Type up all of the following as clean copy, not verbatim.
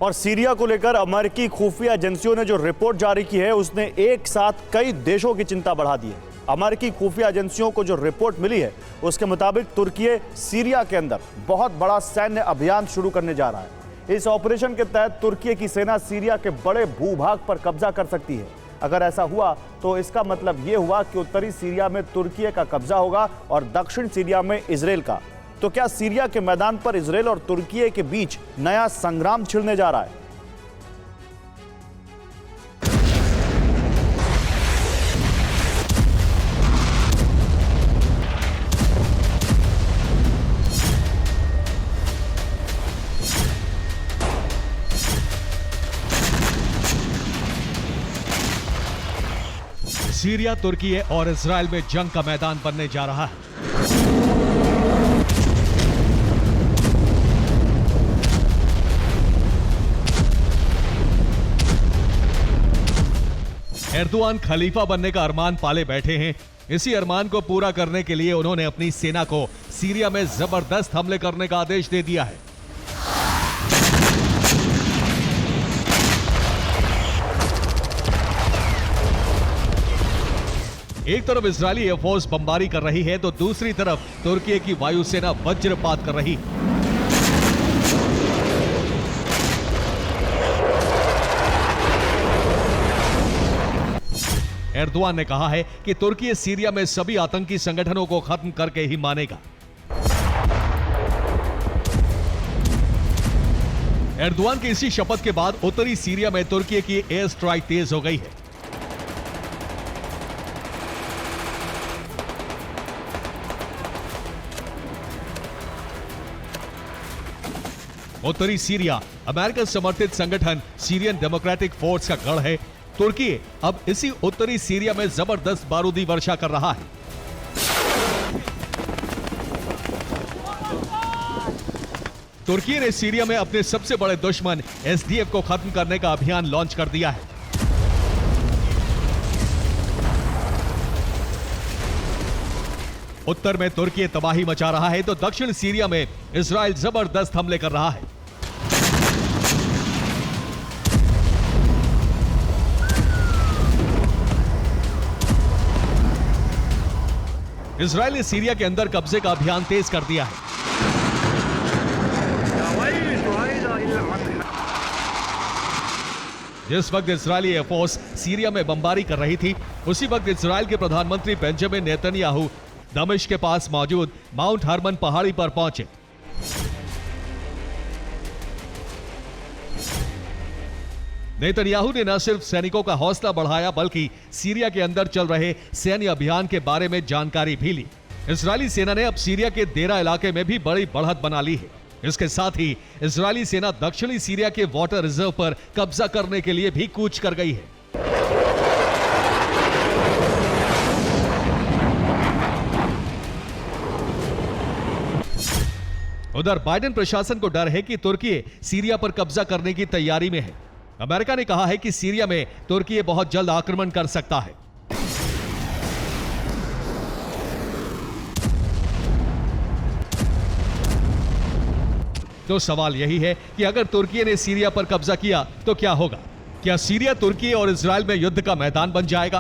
और सीरिया को लेकर अमेरिकी खुफिया एजेंसियों ने जो रिपोर्ट जारी की है उसने एक साथ कई देशों की चिंता बढ़ा दी है। अमेरिकी खुफिया एजेंसियों को जो रिपोर्ट मिली है उसके मुताबिक तुर्की सीरिया के अंदर बहुत बड़ा सैन्य अभियान शुरू करने जा रहा है। इस ऑपरेशन के तहत तुर्की की सेना सीरिया के बड़े भूभाग पर कब्जा कर सकती है। अगर ऐसा हुआ तो इसका मतलब यह हुआ कि उत्तरी सीरिया में तुर्की का कब्जा होगा और दक्षिण सीरिया में इजराइल का। तो क्या सीरिया के मैदान पर इजराइल और तुर्की के बीच नया संग्राम छिड़ने जा रहा है? सीरिया, तुर्की और इजराइल में जंग का मैदान बनने जा रहा है। एर्दोआन खलीफा बनने का अरमान पाले बैठे हैं। इसी अरमान को पूरा करने के लिए उन्होंने अपनी सेना को सीरिया में जबरदस्त हमले करने का आदेश दे दिया है। एक तरफ इजरायली एयरफोर्स बमबारी कर रही है तो दूसरी तरफ तुर्की की वायुसेना वज्रपात कर रही है। एर्दोआन ने कहा है कि तुर्की सीरिया में सभी आतंकी संगठनों को खत्म करके ही मानेगा। एर्दोआन की इसी शपथ के बाद उत्तरी सीरिया में तुर्की की एयर स्ट्राइक तेज हो गई है। उत्तरी सीरिया अमेरिका समर्थित संगठन सीरियन डेमोक्रेटिक फोर्स का गढ़ है। तुर्की अब इसी उत्तरी सीरिया में जबरदस्त बारूदी वर्षा कर रहा है। तुर्की ने सीरिया में अपने सबसे बड़े दुश्मन एसडीएफ को खत्म करने का अभियान लॉन्च कर दिया है। उत्तर में तुर्की तबाही मचा रहा है तो दक्षिण सीरिया में इजराइल जबरदस्त हमले कर रहा है। इजराइल ने सीरिया के अंदर कब्जे का अभियान तेज कर दिया है। जिस वक्त इजरायली एयरफोर्स सीरिया में बमबारी कर रही थी उसी वक्त इजराइल के प्रधानमंत्री बेंजामिन नेतन्याहू दमिश्क के पास मौजूद माउंट हर्मन पहाड़ी पर पहुंचे। नेतन्याहू ने न सिर्फ सैनिकों का हौसला बढ़ाया बल्कि सीरिया के अंदर चल रहे सैन्य अभियान के बारे में जानकारी भी ली। इजरायली सेना ने अब सीरिया के देरा इलाके में भी बड़ी बढ़त बना ली है। इसके साथ ही इजरायली सेना दक्षिणी सीरिया के वाटर रिजर्व पर कब्जा करने के लिए भी कूच कर गई है। उधर बाइडेन प्रशासन को डर है कि तुर्की सीरिया पर कब्जा करने की तैयारी में है। अमेरिका ने कहा है कि सीरिया में तुर्की बहुत जल्द आक्रमण कर सकता है। तो सवाल यही है कि अगर तुर्की ने सीरिया पर कब्जा किया तो क्या होगा? क्या सीरिया, तुर्की और इजराइल में युद्ध का मैदान बन जाएगा?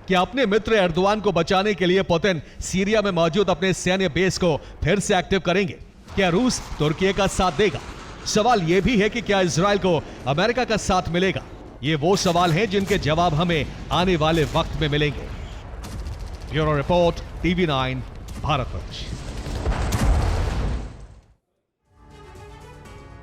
क्या अपने मित्र एर्दोआन को बचाने के लिए पुतिन सीरिया में मौजूद अपने सैन्य बेस को फिर से एक्टिव करेंगे? क्या रूस तुर्की का साथ देगा? सवाल यह भी है कि क्या इजराइल को अमेरिका का साथ मिलेगा? ये वो सवाल हैं जिनके जवाब हमें आने वाले वक्त में मिलेंगे। Bureau report, TV9, Bharatvarsh.